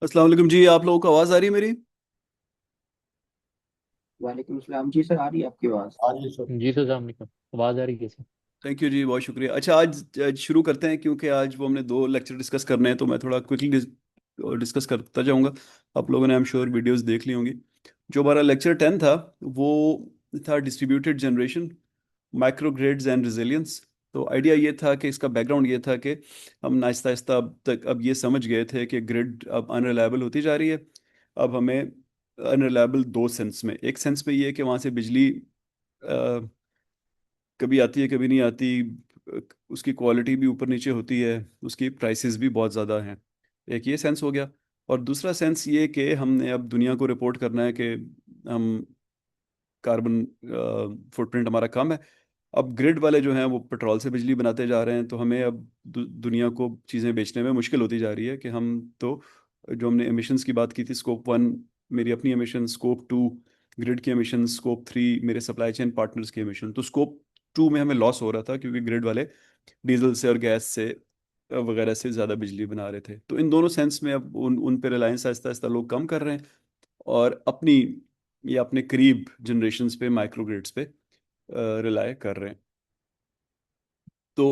अस्सलाम वालेकुम जी। आप लोगों को आवाज़ आ रही है मेरी? वालेकुम सलाम जी सर, आ रही है आपकी आवाज़। हाँ जी सर। जी सर, जाम आवाज़ आ रही है सर। थैंक यू जी, बहुत शुक्रिया। अच्छा, आज शुरू करते हैं क्योंकि आज वो हमने दो लेक्चर डिस्कस करने हैं, तो मैं थोड़ा क्विकली डिस्कस करता जाऊंगा। आप लोगों ने आई एम श्योर वीडियोस देख ली होंगी। जो हमारा लेक्चर 10 था वो था distributed generation, micro grids and resilience. तो आइडिया ये था कि इसका बैकग्राउंड ये था कि हम आहिस्ता आहिस्ता अब ये समझ गए थे कि ग्रिड अब अनरिलायबल होती जा रही है। अब हमें अनरिलायबल दो सेंस में, एक सेंस में ये है कि वहाँ से बिजली कभी आती है कभी नहीं आती, उसकी क्वालिटी भी ऊपर नीचे होती है, उसकी प्राइसेस भी बहुत ज़्यादा हैं। एक ये सेंस हो गया। और दूसरा सेंस ये कि हमने अब दुनिया को रिपोर्ट करना है कि हम कार्बन फुटप्रिंट हमारा कम है। अब ग्रिड वाले जो हैं वो पेट्रोल से बिजली बनाते जा रहे हैं, तो हमें अब दुनिया को चीज़ें बेचने में मुश्किल होती जा रही है कि हम तो जो हमने एमिशंस की बात की थी, स्कोप 1 मेरी अपनी एमिशन, स्कोप 2 ग्रिड की एमिशन, स्कोप 3 मेरे सप्लाई चेन पार्टनर्स की एमिशन। तो स्कोप 2 में हमें लॉस हो रहा था क्योंकि ग्रिड वाले डीजल से और गैस से वगैरह से ज़्यादा बिजली बना रहे थे। तो इन दोनों सेंस में अब उन पे रिलायंस आहिस्ता आहिस्ता लोग कम कर रहे हैं और अपनी या अपने करीब जनरेशन्स पे, माइक्रो ग्रिड्स पे रिलाय कर रहे हैं। तो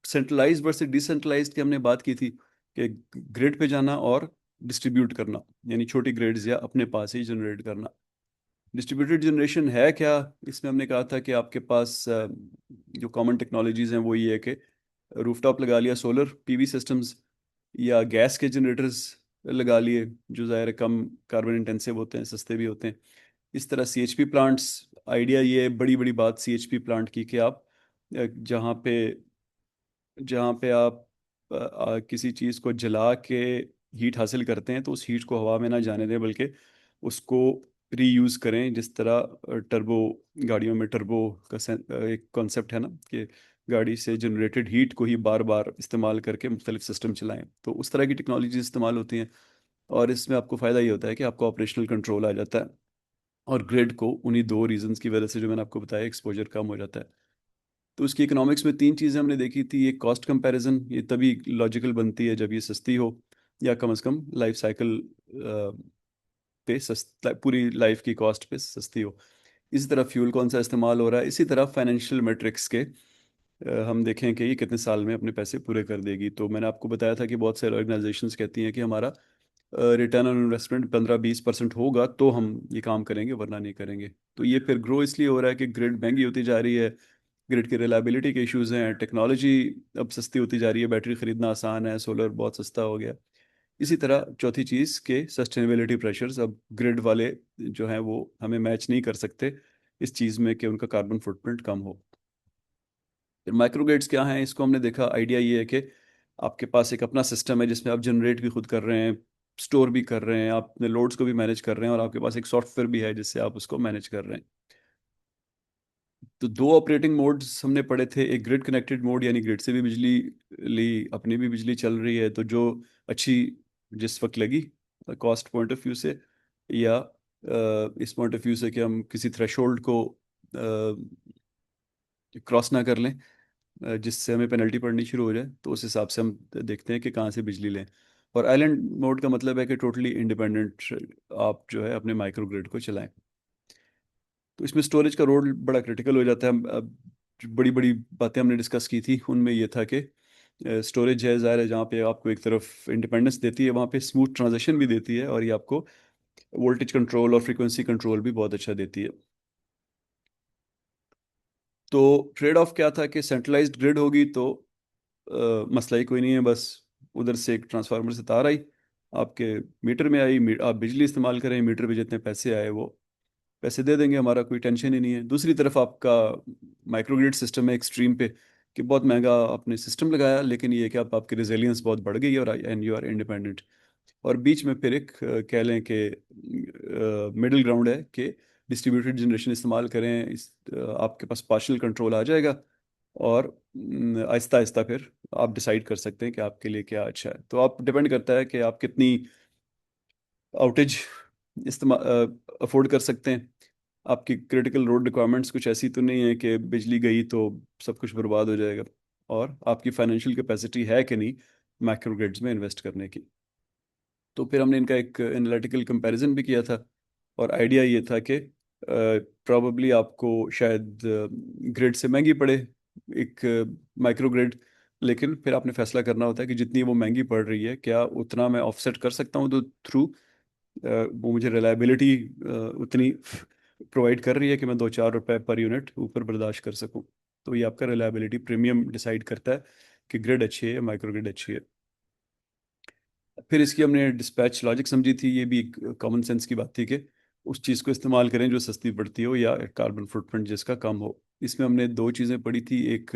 सेंट्रलाइज वर्सेस डिसेंट्रलाइज्ड की हमने बात की थी कि ग्रिड पे जाना और डिस्ट्रीब्यूट करना, यानी छोटी ग्रिड्स या अपने पास ही जनरेट करना। डिस्ट्रीब्यूटेड जनरेशन है क्या? इसमें हमने कहा था कि आपके पास जो कॉमन टेक्नोलॉजीज हैं वो ये है कि रूफटॉप लगा लिया, सोलर पीवी सिस्टम्स, या गैस के जनरेटर्स लगा लिए जो ज़ाहिर है कम कार्बन इंटेंसिव होते हैं, सस्ते भी होते हैं। इस तरह सीएचपी प्लांट्स, आइडिया ये है, बड़ी बड़ी बात सीएचपी प्लांट की कि आप जहाँ पे जहाँ पे आप किसी चीज़ को जला के हीट हासिल करते हैं तो उस हीट को हवा में ना जाने दें, बल्कि उसको रीयूज़ करें। जिस तरह टर्बो गाड़ियों में टर्बो का एक कॉन्सेप्ट है ना, कि गाड़ी से जनरेटेड हीट को ही बार बार इस्तेमाल करके मुख्तलिफ सिस्टम चलाएं, तो उस तरह की टेक्नोलॉजी इस्तेमाल होती हैं। और इसमें आपको फ़ायदा ये होता है कि आपको ऑपरेशनल कंट्रोल आ जाता है, और ग्रिड को उन्हीं दो रीजंस की वजह से जो मैंने आपको बताया, एक्सपोजर कम हो जाता है। तो उसकी इकोनॉमिक्स में तीन चीज़ें हमने देखी थी। एक कॉस्ट कंपैरिजन, ये तभी लॉजिकल बनती है जब ये सस्ती हो, या कम से कम लाइफ साइकिल पे सस्ता, पूरी लाइफ की कॉस्ट पे सस्ती हो। इसी तरह फ्यूल कौन सा इस्तेमाल हो रहा है, इसी तरह फाइनेंशियल मेट्रिक्स के हम देखें कि ये कितने साल में अपने पैसे पूरे कर देगी। तो मैंने आपको बताया था कि बहुत सारे ऑर्गेनाइजेशंस कहती हैं कि हमारा रिटर्न ऑन इन्वेस्टमेंट 15-20% होगा तो हम ये काम करेंगे, वरना नहीं करेंगे। तो ये फिर ग्रो इसलिए हो रहा है कि ग्रिड महंगी होती जा रही है, ग्रिड की रिलायबिलिटी के इश्यूज हैं, टेक्नोलॉजी अब सस्ती होती जा रही है, बैटरी खरीदना आसान है, सोलर बहुत सस्ता हो गया। इसी तरह चौथी चीज़ के सस्टेनेबिलिटी प्रेशर्स, अब ग्रिड वाले जो हैं वो हमें मैच नहीं कर सकते इस चीज़ में कि उनका कार्बन फुटप्रिंट कम हो। फिर माइक्रोग्रिड्स क्या हैं, इसको हमने देखा। आइडिया ये है कि आपके पास एक अपना सिस्टम है जिसमें आप जनरेट भी खुद कर रहे हैं, स्टोर भी कर रहे हैं, आप अपने लोड्स को भी मैनेज कर रहे हैं, और आपके पास एक सॉफ्टवेयर भी है जिससे आप उसको मैनेज कर रहे हैं। तो दो ऑपरेटिंग मोड्स हमने पढ़े थे, एक ग्रिड कनेक्टेड मोड, यानी ग्रिड से भी बिजली ली, अपनी भी बिजली चल रही है, तो जो अच्छी जिस वक्त लगी कॉस्ट पॉइंट ऑफ व्यू से, या इस पॉइंट ऑफ व्यू से कि हम किसी थ्रेशोल्ड को क्रॉस ना कर लें जिससे हमें पेनल्टी पड़नी शुरू हो जाए, तो उस हिसाब से हम देखते हैं कि कहाँ से बिजली लें। और आइलैंड मोड का मतलब है कि टोटली इंडिपेंडेंट आप जो है अपने माइक्रो ग्रिड को चलाएं। तो इसमें स्टोरेज का रोल बड़ा क्रिटिकल हो जाता है। अब जो बड़ी बड़ी बातें हमने डिस्कस की थी उनमें ये था कि स्टोरेज है, ज़ाहिर है, जहाँ पे आपको एक तरफ इंडिपेंडेंस देती है, वहाँ पे स्मूथ ट्रांजिशन भी देती है, और ये आपको वोल्टेज कंट्रोल और फ्रीक्वेंसी कंट्रोल भी बहुत अच्छा देती है। तो ट्रेड ऑफ क्या था कि सेंट्रलाइज्ड ग्रिड होगी तो मसला ही कोई नहीं है, बस उधर से एक ट्रांसफार्मर से तार आई, आपके मीटर में आई, आप बिजली इस्तेमाल करें, मीटर पे जितने पैसे आए वो पैसे दे देंगे, हमारा कोई टेंशन ही नहीं है। दूसरी तरफ आपका माइक्रोग्रिड सिस्टम है एक्सट्रीम पे, कि बहुत महंगा आपने सिस्टम लगाया, लेकिन ये है कि आप आपकी रेजिलियंस बहुत बढ़ गई है, और एंड यू आर इंडिपेंडेंट। और बीच में फिर एक कह लें कि मिडिल ग्राउंड है कि डिस्ट्रीब्यूटेड जनरेशन इस्तेमाल करें, आपके पास पार्शियल कंट्रोल आ जाएगा, और आहिस्ता आहिस्ता फिर आप डिसाइड कर सकते हैं कि आपके लिए क्या अच्छा है। तो आप डिपेंड करता है कि आप कितनी आउटेज इस्तेमाल अफोर्ड कर सकते हैं। आपकी क्रिटिकल रोड रिक्वायरमेंट्स कुछ ऐसी तो नहीं है कि बिजली गई तो सब कुछ बर्बाद हो जाएगा, और आपकी फाइनेंशियल कैपेसिटी है कि नहीं माइक्रो ग्रिड्स में इन्वेस्ट करने की। तो फिर हमने इनका एक एनालिटिकल कंपैरिजन भी किया था, और आइडिया ये था कि प्रॉबली आपको शायद ग्रिड से महंगी पड़े एक माइक्रो ग्रिड, लेकिन फिर आपने फैसला करना होता है कि जितनी वो महंगी पड़ रही है क्या उतना मैं ऑफसेट कर सकता हूँ, तो थ्रू वो मुझे रिलायबिलिटी उतनी प्रोवाइड कर रही है कि मैं 2-4 रुपए पर यूनिट ऊपर बर्दाश्त कर सकूं। तो ये आपका रिलायबिलिटी प्रीमियम डिसाइड करता है कि ग्रिड अच्छी है या माइक्रो ग्रिड अच्छी है। फिर इसकी हमने डिस्पैच लॉजिक समझी थी, ये भी एक कॉमन सेंस की बात थी कि उस चीज़ को इस्तेमाल करें जो सस्ती पड़ती हो या कार्बन फुटप्रिंट जिसका कम हो। इसमें हमने दो चीज़ें पढ़ी थी, एक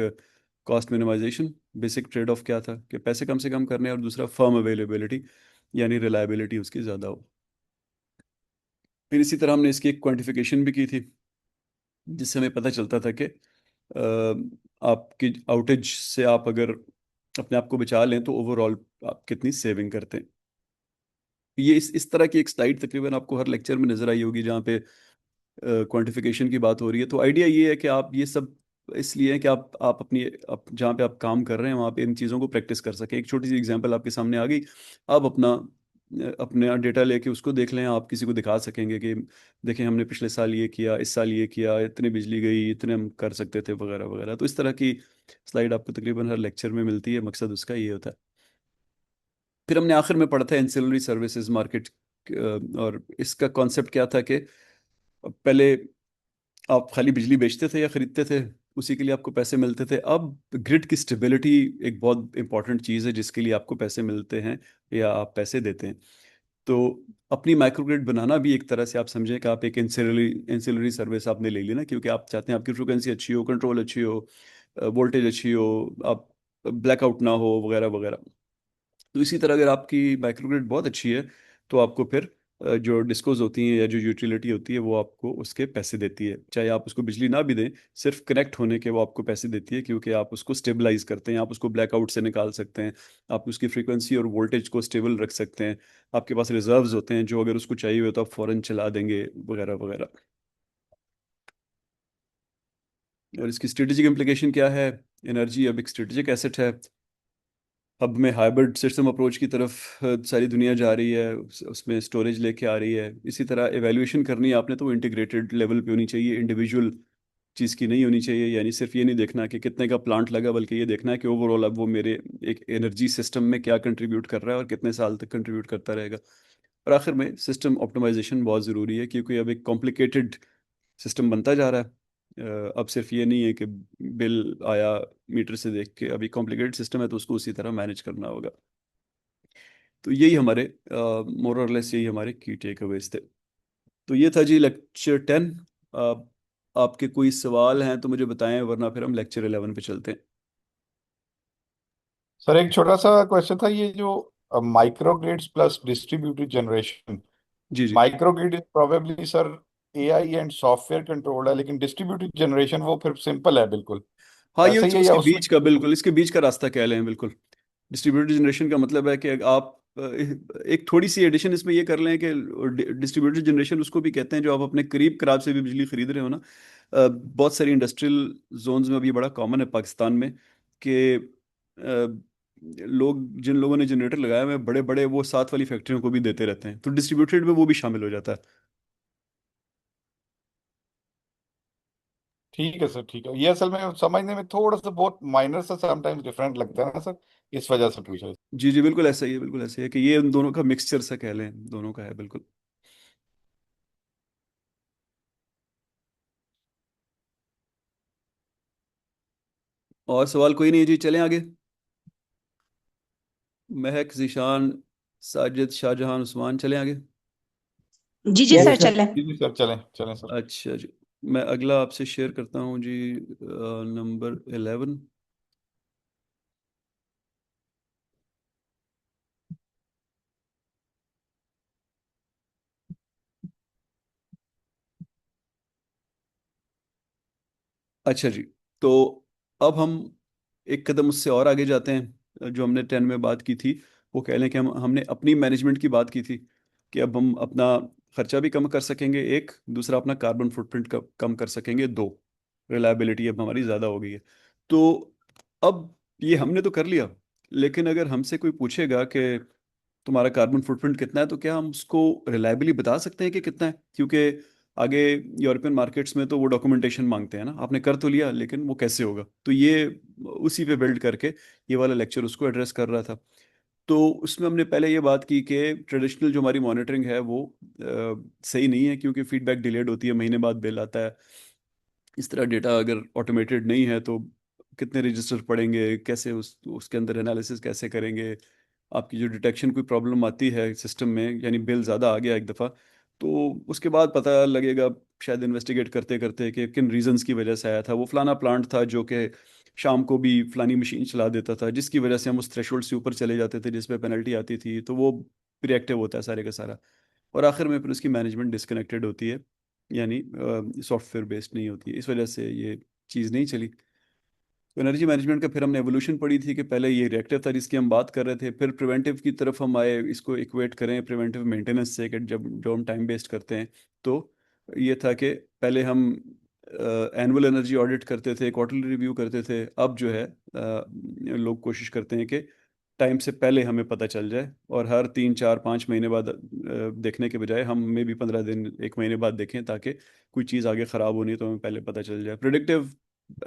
cost minimisation, basic trade off क्या था कि पैसे कम से कम करने, और दूसरा फर्म अवेलेबिलिटी यानी रिलायबिलिटी उसकी ज़्यादा हो। फिर इसी तरह हमने इसकी एक क्वांटिफिकेशन भी की थी, जिससे हमें पता चलता था कि आपकी आउटेज से आप अगर अपने आप को बचा लें तो ओवरऑल आप कितनी सेविंग करते हैं। ये इस तरह की एक स्लाइड तकरीबन आपको हर लेक्चर में नजर आई होगी जहाँ पे क्वांटिफिकेशन की बात हो रही है। तो आइडिया ये है कि आप ये सब इसलिए है कि आप अपनी जहाँ पे आप काम कर रहे हैं वहाँ पे इन चीज़ों को प्रैक्टिस कर सकें। एक छोटी सी एग्जांपल आपके सामने आ गई, आप अपने डेटा लेके उसको देख लें, आप किसी को दिखा सकेंगे कि देखें हमने पिछले साल ये किया, इस साल ये किया, इतनी बिजली गई, इतने हम कर सकते थे, वगैरह वगैरह। तो इस तरह की स्लाइड आपको तकरीबन हर लेक्चर में मिलती है, मकसद उसका ये होता है। फिर हमने आखिर में पढ़ा था एंसिलरी सर्विसेज मार्केट, और इसका कॉन्सेप्ट क्या था कि पहले आप खाली बिजली बेचते थे या खरीदते थे, उसी के लिए आपको पैसे मिलते थे। अब ग्रिड की स्टेबिलिटी एक बहुत इंपॉर्टेंट चीज़ है जिसके लिए आपको पैसे मिलते हैं या आप पैसे देते हैं। तो अपनी माइक्रोग्रिड बनाना भी एक तरह से आप समझें कि आप एक एंसिलरी सर्विस आपने ले ली ना, क्योंकि आप चाहते हैं आपकी फ्रिक्वेंसी अच्छी हो, कंट्रोल अच्छी हो, वोल्टेज अच्छी हो, आप ब्लैकआउट ना हो, वगैरह वगैरह। तो इसी तरह अगर आपकी माइक्रोग्रिड बहुत अच्छी है तो आपको फिर जो डिस्कोज होती हैं या जो यूटिलिटी होती है वो आपको उसके पैसे देती है, चाहे आप उसको बिजली ना भी दें, सिर्फ कनेक्ट होने के वो आपको पैसे देती है, क्योंकि आप उसको स्टेबलाइज करते हैं, आप उसको ब्लैकआउट से निकाल सकते हैं, आप उसकी फ्रीक्वेंसी और वोल्टेज को स्टेबल रख सकते हैं, आपके पास रिजर्व्स होते हैं जो अगर उसको चाहिए हो तो आप फ़ौरन चला देंगे, वगैरह वगैरह। और इसकी स्ट्रेटेजिक इम्प्लीकेशन क्या है? एनर्जी अब एक स्ट्रेटेजिक एसेट है। हब में हाइब्रिड सिस्टम अप्रोच की तरफ सारी दुनिया जा रही है, उसमें स्टोरेज लेके आ रही है। इसी तरह एवेल्यूएशन करनी है आपने तो इंटीग्रेटेड लेवल पे होनी चाहिए, इंडिविजुअल चीज़ की नहीं होनी चाहिए। यानी सिर्फ ये नहीं देखना कि कितने का प्लांट लगा, बल्कि ये देखना है कि ओवरऑल अब वो मेरे एक एनर्जी सिस्टम में क्या कंट्रीब्यूट कर रहा है और कितने साल तक कंट्रीब्यूट करता रहेगा। और आखिर में सिस्टम ऑप्टिमाइजेशन बहुत ज़रूरी है, क्योंकि अब एक कॉम्प्लिकेटेड सिस्टम बनता जा रहा है। अब सिर्फ ये नहीं है कि बिल आया मीटर से देख के, अभी कॉम्प्लिकेटेड सिस्टम है तो उसको उसी तरह मैनेज करना होगा। तो यही हमारे मोर और लेस यही हमारे की टेक अवेज थे। तो ये था जी लेक्चर 10। आपके कोई सवाल हैं तो मुझे बताएं, वरना फिर हम लेक्चर 11 पे चलते हैं। सर एक छोटा सा क्वेश्चन था, ये जो micro grids plus distributed generation, जी जी। Micro grid is probably sir AI and software controlled है, लेकिन डिस्ट्रीब्यूटेड जनरेशन वो फिर सिंपल है बिल्कुल, हाँ, ये ऐसा ही है या उसके उसमें? बीच का, बिल्कुल इसके बीच का रास्ता कह लें, बिल्कुल। डिस्ट्रीब्यूटेड जनरेशन का मतलब है कि आप एक थोड़ी सी एडिशन इसमें ये कर लें कि डिस्ट्रीब्यूटेड जनरेशन उसको भी कहते हैं जो आप अपने करीब कराब से भी बिजली खरीद रहे हो ना। बहुत सारी इंडस्ट्रियल जोन्स में अभी बड़ा कॉमन है पाकिस्तान में कि लोग, जिन लोगों ने जनरेटर लगाया हुए हैं बड़े बड़े, वो साथ वाली फैक्ट्रियों को भी देते रहते हैं, तो डिस्ट्रीब्यूटेड में वो भी शामिल हो जाता है। ठीक है सर, ठीक है। ये असल में समझने में थोड़ा सा बहुत माइनर सा समटाइम्स डिफरेंट लगता है ना सर, इस वजह से पूछा। जी जी, बिल्कुल ऐसा ही है, बिल्कुल ऐसा ही है कि ये उन दोनों का मिक्सचर सा कह लें, दोनों का है बिल्कुल। और सवाल कोई नहीं है जी, चलें आगे। महक, जीशान, साजिद, शाहजहां, उस्मान, चलें आगे। जी जी यस सर सर। चले। जी जी सर, चलें चलें सर। अच्छा जी, मैं अगला आपसे शेयर करता हूँ जी, नंबर 11। अच्छा जी, तो अब हम एक कदम उससे और आगे जाते हैं। जो हमने 10 में बात की थी, वो कह लें कि हमने अपनी मैनेजमेंट की बात की थी कि अब हम अपना खर्चा भी कम कर सकेंगे, एक दूसरा अपना कार्बन फुटप्रिंट कम कर सकेंगे, दो रिलायबिलिटी अब हमारी ज़्यादा हो गई है। तो अब ये हमने तो कर लिया, लेकिन अगर हमसे कोई पूछेगा कि तुम्हारा कार्बन फुटप्रिंट कितना है, तो क्या हम उसको रिलायबली बता सकते हैं कि कितना है? क्योंकि आगे यूरोपियन मार्केट्स में तो वो डॉक्यूमेंटेशन मांगते हैं ना, आपने कर तो लिया लेकिन वो कैसे होगा, तो ये उसी पे बिल्ड करके ये वाला लेक्चर उसको एड्रेस कर रहा था। तो उसमें हमने पहले ये बात की कि ट्रेडिशनल जो हमारी मॉनिटरिंग है वो सही नहीं है, क्योंकि फीडबैक डिलेड होती है, महीने बाद बिल आता है। इस तरह डेटा अगर ऑटोमेटेड नहीं है तो कितने रजिस्टर पढ़ेंगे, कैसे उसके अंदर एनालिसिस कैसे करेंगे? आपकी जो डिटेक्शन कोई प्रॉब्लम आती है सिस्टम में, यानी बिल ज़्यादा आ गया एक दफ़ा, तो उसके बाद पता लगेगा शायद इन्वेस्टिगेट करते करते कि किन रीजंस की वजह से आया था। वो फलाना प्लांट था जो कि शाम को भी फलानी मशीन चला देता था, जिसकी वजह से हम उस थ्रेशोल्ड से ऊपर चले जाते थे जिस पे पेनल्टी आती थी, तो वो रिएक्टिव होता है सारे का सारा। और आखिर में फिर उसकी मैनेजमेंट डिस्कनेक्टेड होती है, यानी सॉफ्टवेयर बेस्ड नहीं होती है, इस वजह से ये चीज़ नहीं चली। तो एनर्जी मैनेजमेंट का फिर हमने एवोल्यूशन पढ़ी थी कि पहले ये रिएक्टिव था जिसकी हम बात कर रहे थे, फिर प्रिवेंटिव की तरफ हम आए, इसको इक्वेट करें प्रिवेंटिव मेंटेनेंस से कि जब जो हम टाइम वेस्ट करते हैं। तो ये था कि पहले हम एनुअल एनर्जी ऑडिट करते थे, क्वार्टरली रिव्यू करते थे, अब जो है लोग कोशिश करते हैं कि टाइम से पहले हमें पता चल जाए, और हर 3 4 5 महीने बाद देखने के बजाय हम में भी 15 दिन 1 महीने बाद देखें, ताकि कोई चीज़ आगे ख़राब होनी है तो हमें पहले पता चल जाए। प्रिडिक्टिव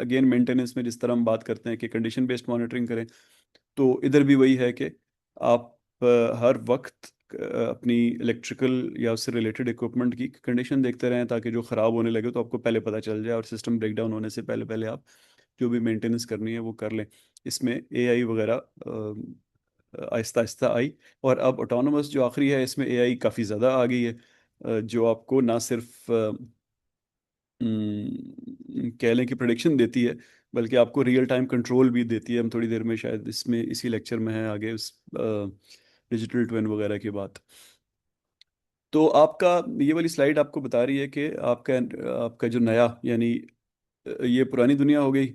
अगेन मेंटेनेंस में जिस तरह हम बात करते हैं कि कंडीशन बेस्ड मॉनिटरिंग करें, तो इधर भी वही है कि आप हर वक्त अपनी इलेक्ट्रिकल या उससे रिलेटेड इक्विपमेंट की कंडीशन देखते रहें, ताकि जो ख़राब होने लगे तो आपको पहले पता चल जाए, और सिस्टम ब्रेकडाउन होने से पहले पहले आप जो भी मेंटेनेंस करनी है वो कर लें। इसमें एआई वगैरह आहिस्ता आहिस्ता आई, और अब ऑटोनोमस जो आखिरी है इसमें एआई काफ़ी ज़्यादा आ गई है, जो आपको ना सिर्फ कह लें कि प्रेडिक्शन देती है, बल्कि आपको रियल टाइम कंट्रोल भी देती है। हम थोड़ी देर में शायद इसमें इसी लेक्चर में है आगे उस डिजिटल ट्विन वगैरह की बात। तो आपका ये वाली स्लाइड आपको बता रही है कि आपका आपका जो नया, यानी ये पुरानी दुनिया हो गई,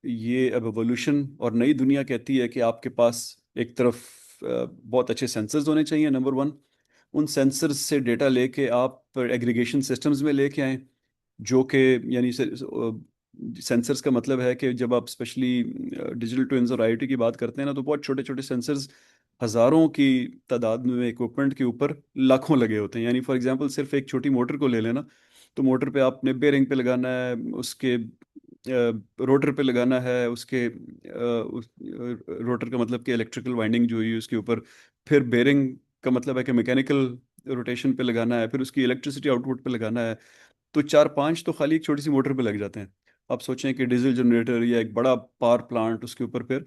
ये अब एवोल्यूशन, और नई दुनिया कहती है कि आपके पास एक तरफ बहुत अच्छे सेंसर्स होने चाहिए, नंबर वन। उन सेंसर्स से डेटा लेके आप एग्रीगेशन सिस्टम्स में लेके आएँ, जो कि यानी सेंसर्स का मतलब है कि जब आप स्पेशली डिजिटल ट्विन्स और आईओटी की बात करते हैं ना, तो बहुत छोटे छोटे सेंसर्स हज़ारों की तादाद में इक्विपमेंट के ऊपर लाखों लगे होते हैं। यानी फॉर एग्जांपल सिर्फ एक छोटी मोटर को ले लेना, तो मोटर पे आपने बेरिंग पे लगाना है, उसके रोटर पे लगाना है, उसके रोटर का मतलब कि इलेक्ट्रिकल वाइंडिंग जो हुई है उसके ऊपर, फिर बेरिंग का मतलब है कि मैकेनिकल रोटेशन पे लगाना है, फिर उसकी इलेक्ट्रिसिटी आउटपुट पे लगाना है। तो 4 5 तो खाली एक छोटी सी मोटर पे लग जाते हैं। आप सोचें कि डीजल जनरेटर या एक बड़ा पावर प्लांट, उसके ऊपर फिर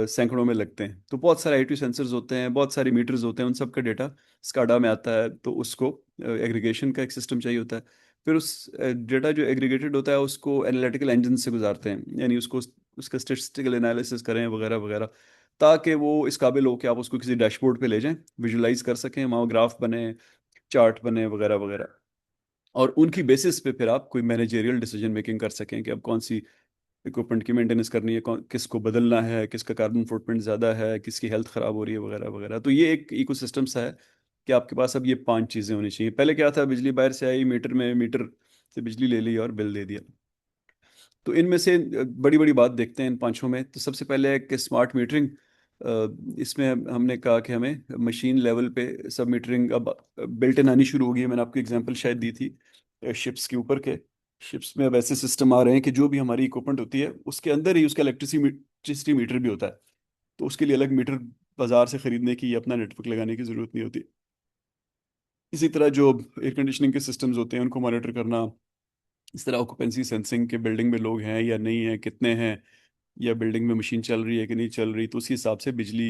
सैकड़ों में लगते हैं। तो बहुत सारे आईटी सेंसर्स होते हैं, बहुत सारे मीटर्स होते हैं, उन सब का डेटा स्काडा में आता है, तो उसको एग्रीगेशन का एक सिस्टम चाहिए होता है। फिर उस डेटा जो एग्रीगेटेड होता है उसको एनालिटिकल इंजन से गुजारते हैं, यानी उसको उसका स्टेटिस्टिकल एनालिसिस करें वगैरह वगैरह, ताकि वो इस काबिल हो कि आप उसको किसी डैशबोर्ड पे ले जाएं, विजुलाइज कर सकें, वहाँ ग्राफ बने, चार्ट बने वगैरह वगैरह, और उनकी बेसिस पे फिर आप कोई मैनेजेरियल डिसीजन मेकिंग कर सकें कि अब कौन सी इक्विपमेंट की मेंटेनेंस करनी है, कौन किसको बदलना है, किसका कार्बन फुटप्रिंट ज़्यादा है, किसकी हेल्थ ख़राब हो रही है वगैरह वगैरह। तो ये एक इकोसिस्टम सा है कि आपके पास अब ये 5 चीज़ें होनी चाहिए। पहले क्या था, बिजली बाहर से आई, मीटर में मीटर से बिजली ले ली और बिल दे दिया। तो इनमें से बड़ी बड़ी बात देखते हैं इन पांचों में। तो सबसे पहले है कि स्मार्ट मीटरिंग। इसमें हमने कहा कि हमें मशीन लेवल पे सब मीटरिंग अब बिल्ट इन आनी शुरू हो गई है। मैंने आपको एग्जांपल शायद दी थी शिप्स के ऊपर के। शिप्स में अब ऐसे सिस्टम आ रहे हैं कि जो भी हमारी इक्विपमेंट होती है उसके अंदर ही उसका इलेक्ट्रिसिटी मीटर भी होता है, तो उसके लिए अलग मीटर बाजार से खरीदने की या अपना नेटवर्क लगाने की ज़रूरत नहीं होती। इसी तरह जो एयर कंडीशनिंग के सिस्टम्स होते हैं उनको मॉनिटर करना, इस तरह ऑक्यूपेंसी सेंसिंग के बिल्डिंग में लोग हैं या नहीं हैं, कितने हैं, या बिल्डिंग में मशीन चल रही है कि नहीं चल रही, तो उसी हिसाब से बिजली,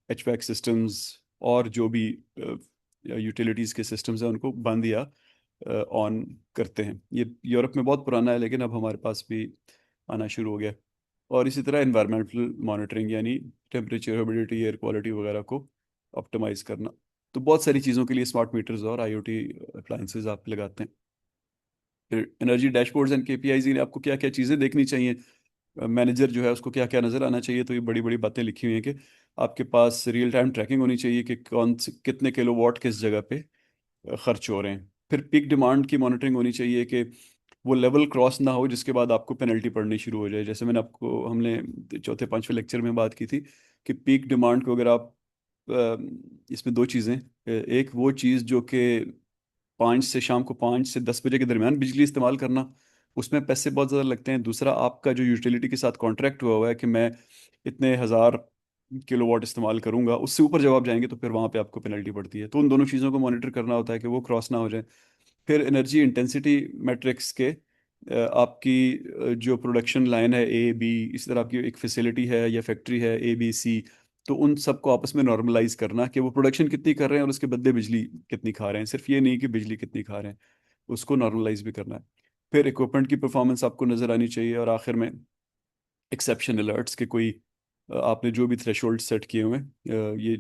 एचवैक सिस्टम्स और जो भी यूटिलिटीज़ के सिस्टम्स हैं उनको बंद या ऑन करते हैं। ये यूरोप में बहुत पुराना है, लेकिन अब हमारे पास भी आना शुरू हो गया। और इसी तरह इन्वायरमेंटल मॉनिटरिंग, यानी टेम्परेचर, ह्यूमिडिटी, एयर क्वालिटी वगैरह को ऑप्टिमाइज़ करना। तो बहुत सारी चीज़ों के लिए स्मार्ट मीटर्स और आईओटी अप्लायंसेस आप लगाते हैं। फिर एनर्जी डैशबोर्ड्स एंड केपीआईज ने आपको क्या क्या चीज़ें देखनी चाहिए, मैनेजर जो है उसको क्या क्या नज़र आना चाहिए। तो ये बड़ी बड़ी बातें लिखी हुई हैं कि आपके पास रियल टाइम ट्रैकिंग होनी चाहिए कि कौन से कितने किलोवाट किस जगह पे खर्च हो रहे हैं। फिर पीक डिमांड की मॉनिटरिंग होनी चाहिए कि वो लेवल क्रॉस ना हो जिसके बाद आपको पेनल्टी पड़नी शुरू हो जाए। जैसे हमने चौथे पांचवें लेक्चर में बात की थी कि पीक डिमांड को अगर आप इसमें दो चीज़ें, एक वो चीज़ जो कि 5 से 10 बजे के दरमियान बिजली इस्तेमाल करना, उसमें पैसे बहुत ज़्यादा लगते हैं। दूसरा, आपका जो यूटिलिटी के साथ कॉन्ट्रैक्ट हुआ हुआ है कि मैं इतने हज़ार किलोवाट इस्तेमाल करूंगा, उससे ऊपर जब आप जाएंगे तो फिर वहाँ पे आपको पेनल्टी पड़ती है। तो उन दोनों चीज़ों को मॉनिटर करना होता है कि वो क्रॉस ना हो जाए। फिर एनर्जी इंटेंसिटी मैट्रिक्स के आपकी जो प्रोडक्शन लाइन है ए बी, इस तरह आपकी एक फैसिलिटी है या फैक्ट्री है ए बी सी, तो उन सबको आपस में नॉर्मलाइज करना कि वो प्रोडक्शन कितनी कर रहे हैं और उसके बदले बिजली कितनी खा रहे हैं। सिर्फ ये नहीं कि बिजली कितनी खा रहे हैं, उसको नॉर्मलाइज भी करना है। फिर इक्विपमेंट की परफॉर्मेंस आपको नज़र आनी चाहिए। और आखिर में एक्सेप्शन अलर्ट्स के कोई आपने जो भी थ्रेशोल्ड सेट किए हुए हैं, ये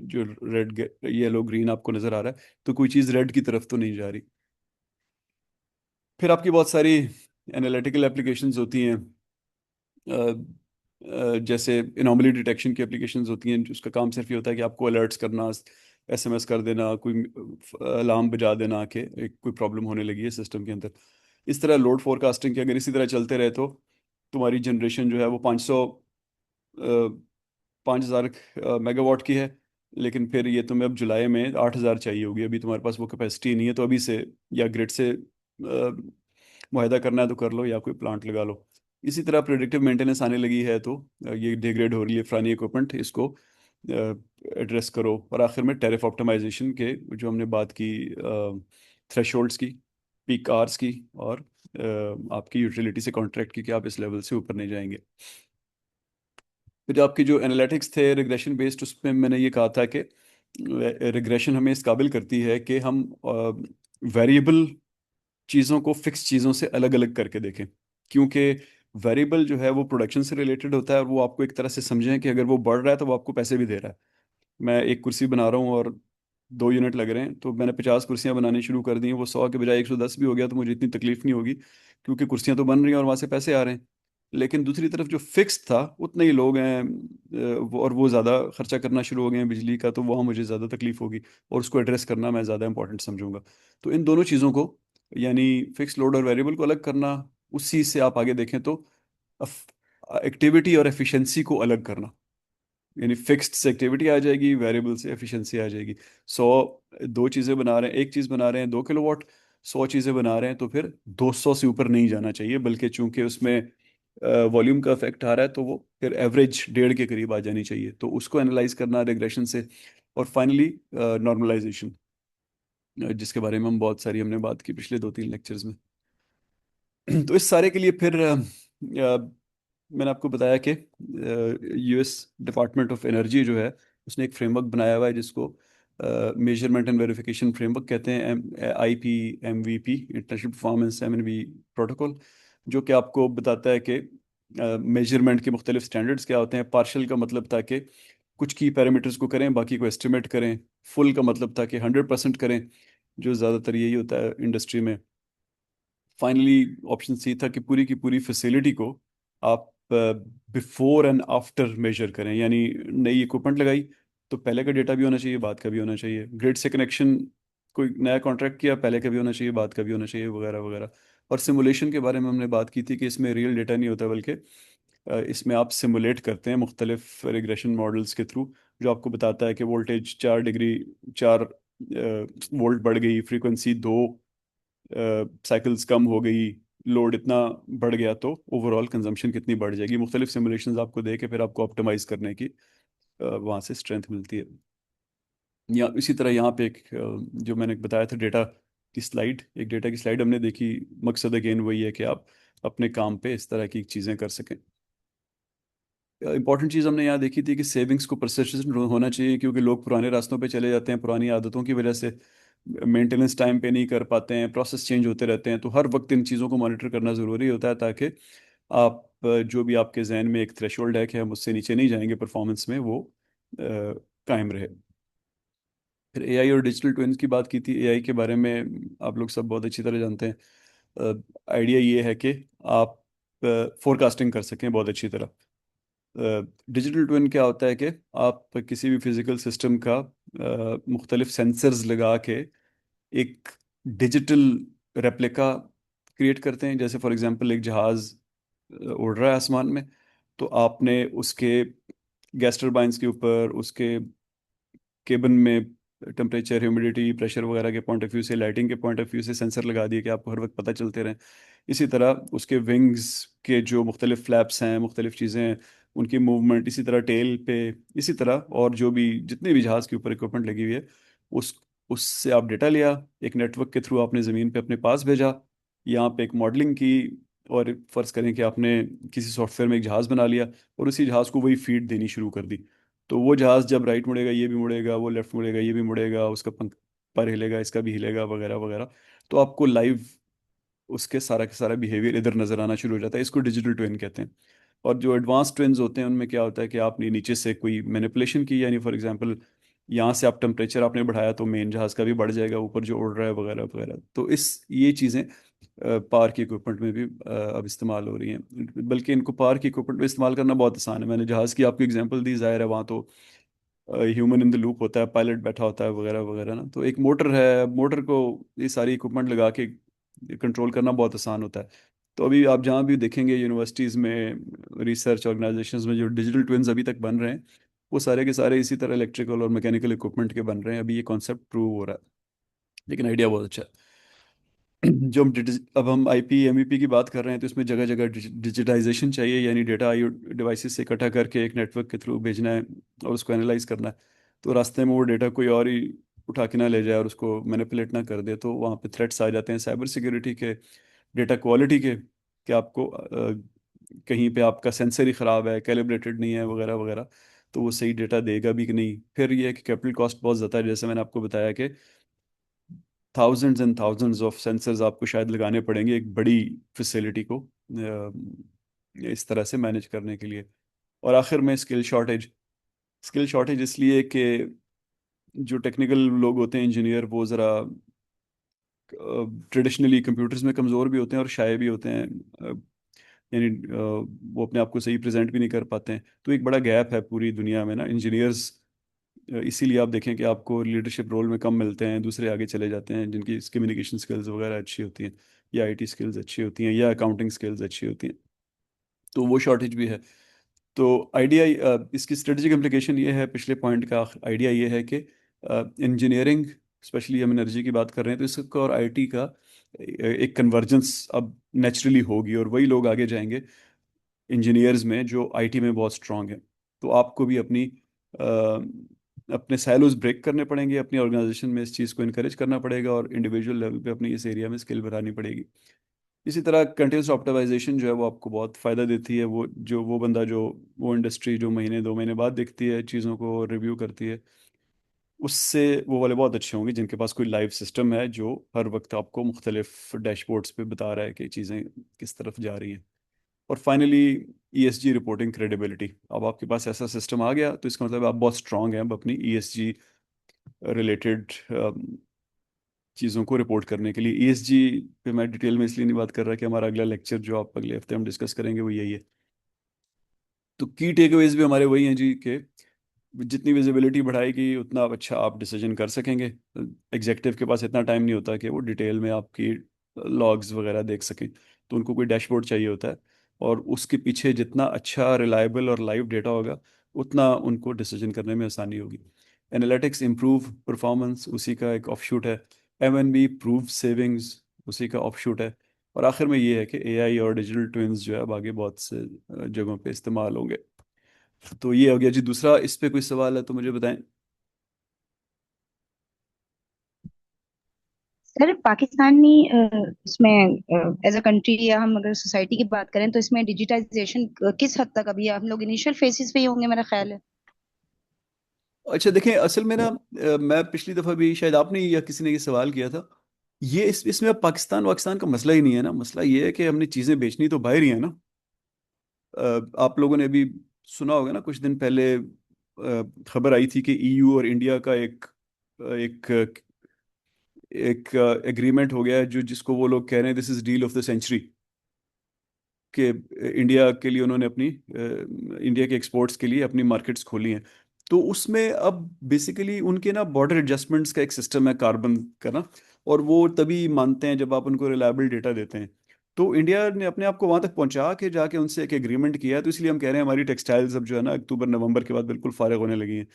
जो रेड येलो ग्रीन आपको नज़र आ रहा है, तो कोई चीज़ रेड की तरफ तो नहीं जा रही। फिर आपकी बहुत सारी एनालिटिकल एप्लीकेशंस होती हैं, जैसे इनॉमली डिटेक्शन की एप्लीकेशंस होती हैं, उसका काम सिर्फ ये होता है कि आपको अलर्ट्स करना, एसएमएस कर देना, कोई अलार्म बजा देना कि एक कोई प्रॉब्लम होने लगी है सिस्टम के अंदर। इस तरह लोड फोरकास्टिंग के अगर इसी तरह चलते रहे तो तुम्हारी जनरेशन जो है वो 5,000 मेगावाट की है, लेकिन फिर ये तुम्हें अब जुलाई में 8,000 चाहिए होगी। अभी तुम्हारे पास वो कैपेसिटी नहीं है, तो अभी से या ग्रिड से मुआहदा करना है तो कर लो या कोई प्लांट लगा लो। इसी तरह प्रिडिक्टिव मेंटेनेंस आने लगी है, तो ये डिग्रेड हो रही है पुरानी इक्विपमेंट, इसको एड्रेस करो। और आखिर में टैरिफ ऑप्टिमाइजेशन के जो हमने बात की, थ्रेशोल्ड्स की, पीक आवर्स की, और आपकी यूटिलिटी से कॉन्ट्रैक्ट की कि आप इस लेवल से ऊपर नहीं जाएंगे। फिर आपकी जो एनालिटिक्स थे रिग्रेशन बेस्ड, उसमें मैंने ये कहा था कि रिग्रेशन हमें इस काबिल करती है कि हम वेरिएबल चीज़ों को फिक्स चीज़ों से अलग अलग करके देखें। क्योंकि वेरिएबल जो है वो प्रोडक्शन से रिलेटेड होता है, और वो आपको एक तरह से समझें कि अगर वो बढ़ रहा है तो वो आपको पैसे भी दे रहा है। मैं एक कुर्सी बना रहा हूँ और 2 यूनिट लग रहे हैं, तो मैंने 50 कुर्सियाँ बनानी शुरू कर दी हैं, वो 100 के बजाय 110 भी हो गया तो मुझे इतनी तकलीफ नहीं होगी, क्योंकि कुर्सियाँ तो बन रही हैं और वहाँ से पैसे आ रहे हैं। लेकिन दूसरी तरफ जो फिक्स था, उतने ही लोग हैं, और वो ज़्यादा खर्चा करना शुरू हो गए हैं बिजली का, तो वहाँ मुझे ज़्यादा तकलीफ होगी, और उसको एड्रेस करना मैं ज़्यादा इंपॉर्टेंट समझूंगा। तो इन दोनों चीज़ों को, यानी फिक्स लोड और वेरिएबल को अलग करना, उस चीज़ से आप आगे देखें तो एक्टिविटी और एफिशिएंसी को अलग करना, यानी फिक्स्ड से एक्टिविटी आ जाएगी, वेरिएबल से एफिशिएंसी आ जाएगी। 100 दो चीज़ें बना रहे हैं, एक चीज़ बना रहे हैं 2 किलोवाट, 100 चीज़ें बना रहे हैं तो फिर 200 से ऊपर नहीं जाना चाहिए, बल्कि चूंकि उसमें वॉल्यूम का इफेक्ट आ रहा है, तो वो फिर एवरेज 1.5 के करीब आ जानी चाहिए। तो उसको एनालाइज करना रिग्रेशन से। और फाइनली नॉर्मलाइजेशन, जिसके बारे में हम बहुत सारी हमने बात की पिछले 2-3 लेक्चर्स में। तो इस सारे के लिए फिर मैंने आपको बताया कि यूएस डिपार्टमेंट ऑफ एनर्जी जो है, उसने एक फ्रेमवर्क बनाया हुआ है जिसको मेजरमेंट एंड वेरिफिकेशन फ्रेमवर्क कहते हैं, IPMVP, इंटरनेशनल परफॉर्मेंस एमएनवी प्रोटोकॉल, जो कि आपको बताता है कि मेजरमेंट के मुख्तलिफ स्टैंडर्ड्स क्या होते हैं। पार्शल का मतलब था कि कुछ की पैरामीटर्स को करें, बाकी को एस्टिमेट करें। फुल का मतलब था कि 100% करें, जो ज़्यादातर यही होता है इंडस्ट्री में। फाइनली ऑप्शन सी था कि पूरी की पूरी फैसिलिटी को आप बिफोर एंड आफ्टर मेजर करें, यानी नई इक्विपमेंट लगाई तो पहले का डेटा भी होना चाहिए, बाद का भी होना चाहिए। ग्रिड से कनेक्शन, कोई नया कॉन्ट्रैक्ट किया, पहले का भी होना चाहिए, बाद का भी होना चाहिए, वगैरह वगैरह। और सिमुलेशन के बारे में हमने बात की थी कि इसमें रियल डेटा नहीं होता, बल्कि इसमें आप सिमुलेट करते हैं मुख्तलिफ रिग्रेशन मॉडल्स के थ्रू, जो आपको बताता है कि वोल्टेज 4 डिग्री 4 वोल्ट बढ़ गई, फ्रीक्वेंसी 2 साइकिल्स कम हो गई, लोड इतना बढ़ गया, तो ओवरऑल कंजम्पशन कितनी बढ़ जाएगी। मुख्तलिफ सिमुलेशंस आपको दे के फिर आपको ऑप्टिमाइज करने की वहाँ से स्ट्रेंथ मिलती है। या इसी तरह यहाँ पे एक जो मैंने बताया था डेटा की स्लाइड, एक डेटा की स्लाइड हमने देखी। मकसद अगेन वही है कि आप अपने काम पे इस तरह की चीज़ें कर सकें। इंपॉर्टेंट चीज़ हमने यहाँ देखी थी कि सेविंग्स को परसिस्टेंट होना चाहिए, क्योंकि लोग पुराने रास्तों पे चले जाते हैं, पुरानी आदतों की वजह से मेंटेनेंस टाइम पे नहीं कर पाते हैं, प्रोसेस चेंज होते रहते हैं। तो हर वक्त इन चीज़ों को मॉनिटर करना ज़रूरी होता है, ताकि आप जो भी आपके जहन में एक थ्रेशोल्ड है कि हम उससे नीचे नहीं जाएंगे परफॉर्मेंस में, वो कायम रहे। फिर एआई और डिजिटल ट्विन्स की बात की थी। एआई के बारे में आप लोग सब बहुत अच्छी तरह जानते हैं। आइडिया ये है कि आप फोरकास्टिंग कर सकें बहुत अच्छी तरह। डिजिटल ट्विन क्या होता है कि आप किसी भी फिजिकल सिस्टम का मुख्तलिफ सेंसर्स लगा के एक डिजिटल रेप्लिका क्रिएट करते हैं। जैसे फॉर एग्जांपल एक जहाज़ उड़ रहा है आसमान में, तो आपने उसके गैस टरबाइंस के ऊपर, उसके केबिन में टेम्परेचर, ह्यूमिडिटी, प्रेशर वगैरह के पॉइंट ऑफ व्यू से, लाइटिंग के पॉइंट ऑफ व्यू से सेंसर लगा दिए कि आपको हर वक्त पता चलते रहें। इसी तरह उसके विंग्स के जो मुख्तलिफ फ्लैप्स हैं, मुख्तलिफ चीज़ें हैं, उनकी मूवमेंट, इसी तरह टेल पे, इसी तरह और जो भी जितने भी जहाज़ के ऊपर इक्विपमेंट लगी हुई है, उस उससे आप डेटा लिया, एक नेटवर्क के थ्रू आपने ज़मीन पे अपने पास भेजा, यहाँ पे एक मॉडलिंग की, और फ़र्ज़ करें कि आपने किसी सॉफ्टवेयर में एक जहाज़ बना लिया और उसी जहाज़ को वही फीड देनी शुरू कर दी। तो वो जहाज़ जब राइट मुड़ेगा ये भी मुड़ेगा, वो लेफ्ट मुड़ेगा ये भी मुड़ेगा, उसका पंख पर हिलेगा इसका भी हिलेगा, वगैरह वगैरह। तो आपको लाइव उसके सारा का सारा बिहेवियर इधर नज़र आना शुरू हो जाता है। इसको डिजिटल ट्विन कहते हैं। और जो एडवांस ट्विन्स होते हैं उनमें क्या होता है कि आपने नीचे से कोई मैनिपुलेशन की, यानी फॉर एग्जांपल यहाँ से आप टेम्परेचर आपने बढ़ाया तो मेन जहाज़ का भी बढ़ जाएगा ऊपर जो उड़ रहा है, वगैरह वगैरह। तो ये चीज़ें पार के इक्विपमेंट में भी अब इस्तेमाल हो रही हैं। बल्कि इनको पार के इक्विपमेंट में इस्तेमाल करना बहुत आसान है। मैंने जहाज़ की आपको एग्जांपल दी, ज़ाहिर है वहाँ तो ह्यूमन इन द लूप होता है, पायलट बैठा होता है, वगैरह वगैरह ना। तो एक मोटर है, मोटर को ये सारी इक्विपमेंट लगा के कंट्रोल करना बहुत आसान होता है। तो अभी आप जहाँ भी देखेंगे यूनिवर्सिटीज़ में, रिसर्च ऑर्गेनाइजेशंस में, जो डिजिटल ट्विन्स अभी तक बन रहे हैं, वो सारे के सारे इसी तरह इलेक्ट्रिकल और मैकेनिकल इक्विपमेंट के बन रहे हैं। अभी ये कॉन्सेप्ट प्रूव हो रहा है, लेकिन आइडिया बहुत अच्छा है। जो अब हम आईपी एमईपी की बात कर रहे हैं, तो इसमें जगह जगह डिजिटाइजेशन चाहिए, यानी डेटा आई डिवाइसेस से इकट्ठा करके एक नेटवर्क के थ्रू भेजना है और उसको एनालाइज करना है। तो रास्ते में वो डेटा कोई और ही उठा के ना ले जाए और उसको मैनिपुलेट ना कर दे, तो वहाँ पे थ्रेट्स आ जाते हैं साइबर सिक्योरिटी के, डेटा क्वालिटी के, कि आपको कहीं पे आपका सेंसर ही ख़राब है, कैलिब्रेटेड नहीं है, वगैरह वगैरह। तो वो सही डेटा देगा भी कि नहीं। फिर ये है कि कैपिटल कॉस्ट बहुत ज़्यादा है, जैसे मैंने आपको बताया कि thousands and thousands of sensors आपको शायद लगाने पड़ेंगे एक बड़ी फैसिलिटी को इस तरह से मैनेज करने के लिए। और आखिर में स्किल शॉर्टेज इसलिए कि जो टेक्निकल लोग होते हैं, इंजीनियर, वो ज़रा ट्रेडिशनली कंप्यूटर्स में कमज़ोर भी होते हैं और शाये भी होते हैं, यानी वो अपने आप को सही प्रेजेंट भी नहीं कर पाते हैं। तो एक बड़ा गैप है पूरी दुनिया में ना इंजीनियर्स। इसीलिए आप देखें कि आपको लीडरशिप रोल में कम मिलते हैं, दूसरे आगे चले जाते हैं जिनकी कम्युनिकेशन स्किल्स वगैरह अच्छी होती हैं, या आईटी स्किल्स अच्छी होती हैं, या अकाउंटिंग स्किल्स अच्छी होती हैं। तो वो शॉर्टेज भी है। तो आइडिया, इसकी स्ट्रेटेजिक इम्प्लीकेशन ये है, पिछले पॉइंट का आइडिया ये है कि इंजीनियरिंग, स्पेशली हम एनर्जी की बात कर रहे हैं, तो इसका और आईटी का एक कन्वर्जेंस अब नेचुरली होगी, और वही लोग आगे जाएंगे इंजीनियर्स में जो आईटी में बहुत स्ट्रांग है। तो आपको भी अपने साइलोज ब्रेक करने पड़ेंगे, अपनी ऑर्गेनाइजेशन में इस चीज़ को इनकरेज करना पड़ेगा, और इंडिविजुअल लेवल पे अपनी इस एरिया में स्किल बढ़ानी पड़ेगी। इसी तरह कंटिन्यूस ऑप्टिमाइजेशन जो है वो आपको बहुत फ़ायदा देती है। वो बंदा जो वो इंडस्ट्री जो महीने 2 महीने बाद देखती है, चीज़ों को रिव्यू करती है, उससे वो वाले बहुत अच्छे होंगे जिनके पास कोई लाइव सिस्टम है जो हर वक्त आपको मुख्तलिफ डैशबोर्ड्स पे बता रहा है कि चीज़ें किस तरफ जा रही हैं। और फाइनली ईएसजी रिपोर्टिंग क्रेडिबिलिटी। अब आपके पास ऐसा सिस्टम आ गया तो इसका मतलब आप बहुत स्ट्रांग हैं अब अपनी ईएसजी रिलेटेड चीज़ों को रिपोर्ट करने के लिए। ईएसजी पे मैं डिटेल में इसलिए नहीं बात कर रहा कि हमारा अगला लेक्चर जो आप अगले हफ्ते हम डिस्कस करेंगे वो यही है। तो की टेकअवेज भी हमारे वही हैं जी, कि जितनी विजिबिलिटी बढ़ाएगी उतना अच्छा आप डिसीजन कर सकेंगे। एग्जेक्टिव के पास इतना टाइम नहीं होता कि वो डिटेल में आपकी लॉग्स वगैरह देख सकें, तो उनको कोई डैशबोर्ड चाहिए होता है, और उसके पीछे जितना अच्छा रिलायबल और लाइव डेटा होगा उतना उनको डिसीजन करने में आसानी होगी। एनालिटिक्स इम्प्रूव परफॉर्मेंस, उसी का एक ऑफशूट है। एमएनबी प्रूव सेविंग्स, उसी का ऑफशूट है। और आखिर में ये है कि एआई और डिजिटल ट्विन्स जो है अब आगे बहुत से जगहों पे इस्तेमाल होंगे। तो ये हो गया जी दूसरा। इस पे कोई सवाल है तो मुझे बताएं। सर पाकिस्तानी इसमें एज अ कंट्री या हम अगर सोसाइटी की बात करें तो इसमें डिजिटाइजेशन किस हद तक अभी हम लोग इनिशियल फेसिस पे ही होंगे मेरा ख्याल है। अच्छा देखें, असल में ना मैं पिछली दफ़ा भी शायद आपने या किसी ने ये सवाल किया था। ये इसमें अब पाकिस्तान वाकिस्तान का मसला ही नहीं है ना। मसला ये है कि हमने चीज़ें बेचनी तो बाहर ही है ना। आप लोगों ने अभी सुना होगा ना, कुछ दिन पहले खबर आई थी कि ईयू और इंडिया का एक एक एग्रीमेंट हो गया है, जो जिसको वो लोग कह रहे हैं this is deal of the century. कि इंडिया के लिए उन्होंने इंडिया के एक्सपोर्ट्स के लिए अपनी मार्केट्स खोली हैं। तो उसमें अब बेसिकली उनके ना बॉर्डर एडजस्टमेंट्स का एक सिस्टम है कार्बन का ना, और वो तभी मानते हैं जब आप उनको रिलायबल डेटा देते हैं। तो इंडिया ने अपने आप को वहां तक पहुंचा के जाके उनसे एक एग्रीमेंट किया है। तो इसलिए हम कह रहे हैं हमारी टेक्सटाइल्स अब जो है ना अक्टूबर नवंबर के बाद बिल्कुल फारिग होने लगी हैं।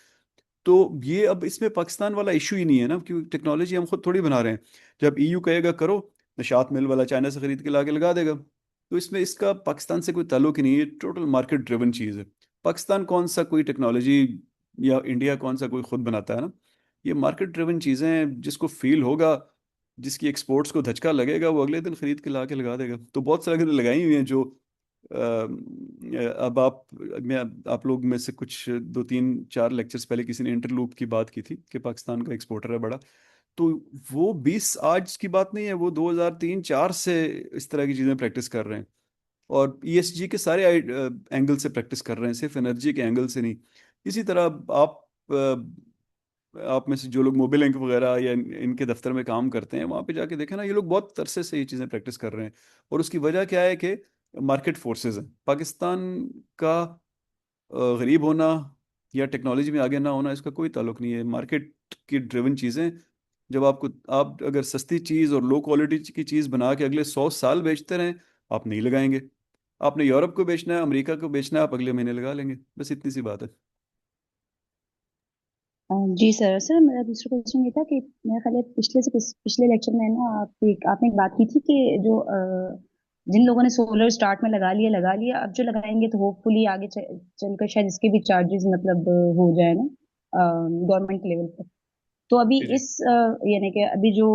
तो ये अब इसमें पाकिस्तान वाला इशू ही नहीं है ना, क्योंकि टेक्नोलॉजी हम खुद थोड़ी बना रहे हैं। जब ईयू कहेगा करो, नशात मिल वाला चाइना से खरीद के लाके लगा देगा। तो इसमें इसका पाकिस्तान से कोई ताल्लुक ही नहीं है, टोटल मार्केट ड्रिवन चीज़ है। पाकिस्तान कौन सा कोई टेक्नोलॉजी या इंडिया कौन सा कोई खुद बनाता है ना, ये मार्केट ड्रिवन चीज़ें हैं। जिसको फील होगा, जिसकी एक्सपोर्ट्स को धचका लगेगा, वो अगले दिन खरीद के ला के लगा देगा। तो बहुत सारे लगाई हुई हैं जो अब आप लोग में से कुछ 2 3 4 लेक्चर्स पहले किसी ने इंटरलूप की बात की थी कि पाकिस्तान का एक्सपोर्टर है बड़ा। तो वो 20 आज की बात नहीं है, वो 2003 4 से इस तरह की चीज़ें प्रैक्टिस कर रहे हैं। और ईएसजी के सारे एंगल से प्रैक्टिस कर रहे हैं, सिर्फ एनर्जी के एंगल से नहीं। इसी तरह आप में से जो लोग मोबिल इंक वगैरह या इनके दफ्तर में काम करते हैं, वहाँ पे जाके देखें ना, ये लोग बहुत अरसे से ये चीज़ें प्रैक्टिस कर रहे हैं। और उसकी वजह क्या है कि मार्केट फोर्सेस हैं। पाकिस्तान का गरीब होना या टेक्नोलॉजी में आगे ना होना, इसका कोई ताल्लुक नहीं है। मार्केट की ड्रिवन चीज़ें, जब आप अगर सस्ती चीज़ और लो क्वालिटी की चीज़ बना के अगले 100 साल बेचते रहें, आप नहीं लगाएंगे। आपने यूरोप को बेचना है, अमेरिका को बेचना है, आप अगले महीने लगा लेंगे। बस इतनी सी बात है। जी सर। सर मेरा दूसरा क्वेश्चन ये था कि मेरा ख्याल है पिछले लेक्चर में ना आपने एक बात की थी कि जो जिन लोगों ने सोलर स्टार्ट में लगा लिया, अब जो लगाएंगे तो होपफुली आगे चलकर शायद इसके भी चार्जेस मतलब हो जाए ना गवर्नमेंट लेवल पर। तो अभी जी जी। इस यानी कि अभी जो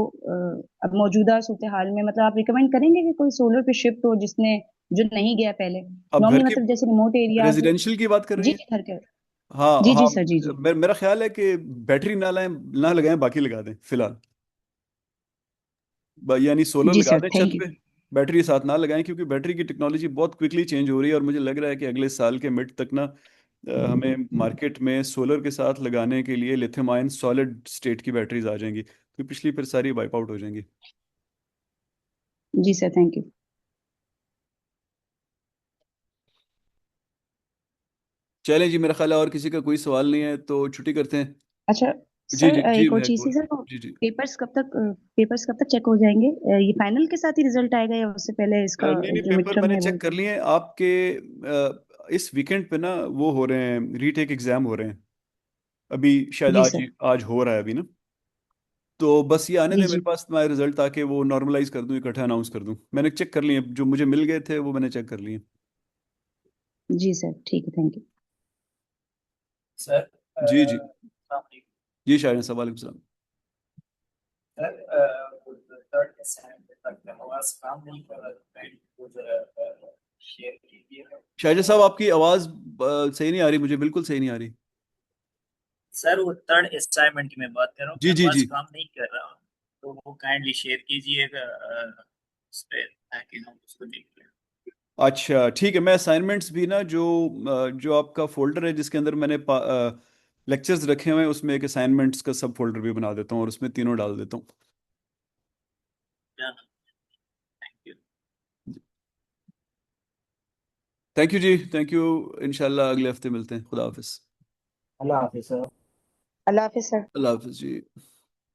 अब मौजूदा सूरत हाल में मतलब आप रिकमेंड करेंगे कि कोई सोलर पे शिफ्ट हो जिसने जो नहीं गया पहले, आप घर नॉर्मली की मतलब जैसे रिमोट एरियाज। रेजिडेंशियल की बात कर रही जी हैं? जी घर के। हाँ जी हाँ। जी सर जी जी। मेरा ख्याल है कि बैटरी ना लगाएं, बाकी लगा दें फिलहाल। यानी सोलर जी लगा सर दें छत थैंक यू। पे, बैटरी साथ ना लगाएं, क्योंकि बैटरी की टेक्नोलॉजी बहुत क्विकली चेंज हो रही है। और मुझे लग रहा है कि अगले साल के मिड तक ना हमें मार्केट में सोलर के साथ लगाने के लिए लिथियम आयन सॉलिड स्टेट की बैटरीज आ जाएंगी, तो पिछली फिर सारी वाइप आउट हो जाएंगी। जी सर थैंक यू। चलें जी, मेरा ख्याल है और किसी का कोई सवाल नहीं है तो छुट्टी करते हैं। अच्छा जी सर जी जी, एक और मैं चीज थी बोल। सर, वो जी जी। पेपर्स कब तक चेक हो जाएंगे? ये फाइनल के साथ ही रिजल्ट आएगा या उससे पहले इसका नहीं नहीं, जो मिड पेपर टर्म मैंने है वो? चेक कर लिए हैं आपके। इस वीकेंड पे ना वो हो रहे हैं, रीटेक एग्जाम हो रहे हैं अभी, शायद जी आज सर। आज हो रहा है अभी ना। तो बस ये आने जी दें मेरे जी। पास तुम्हारे रिजल्ट, ताकि वो नॉर्मलाइज कर दूं, इकट्ठा अनाउंस कर दूं। मैंने चेक कर लिए, जो मुझे मिल गए थे वो मैंने चेक कर लिए। जी सर ठीक है थैंक यू। सर जी जी। अस्सलाम वालेकुम। जी शायद, सवाल सलाम। सर थर्ड असाइनमेंट तक आवाज काम नहीं कर रहा है, वो जरा शेयर कीजिए। शाहजहा साहब, आपकी आवाज़ सही नहीं आ रही, मुझे बिल्कुल सही नहीं आ रही। सर वो थर्ड असाइनमेंट की मैं बात कर रहा हूँ, जी जी आवाज जी। काम नहीं कर रहा, तो वो काइंडली शेयर कीजिएगा उस पे, ताकि हम उसको देख लें। अच्छा ठीक है, मैं असाइनमेंट्स भी ना, जो आपका फोल्डर है जिसके अंदर मैंने लेक्चर्स रखे हुए हैं, उसमें एक असाइनमेंट्स का सब फोल्डर भी बना देता हूँ और उसमें तीनों डाल देता हूँ। Thank you. थैंक यू जी, थैंक यू। इंशाल्लाह अगले हफ्ते मिलते हैं। खुदा हाफिज। अल्लाह हाफिज सर। अल्लाह हाफिज सर। अल्लाह हाफिज जी।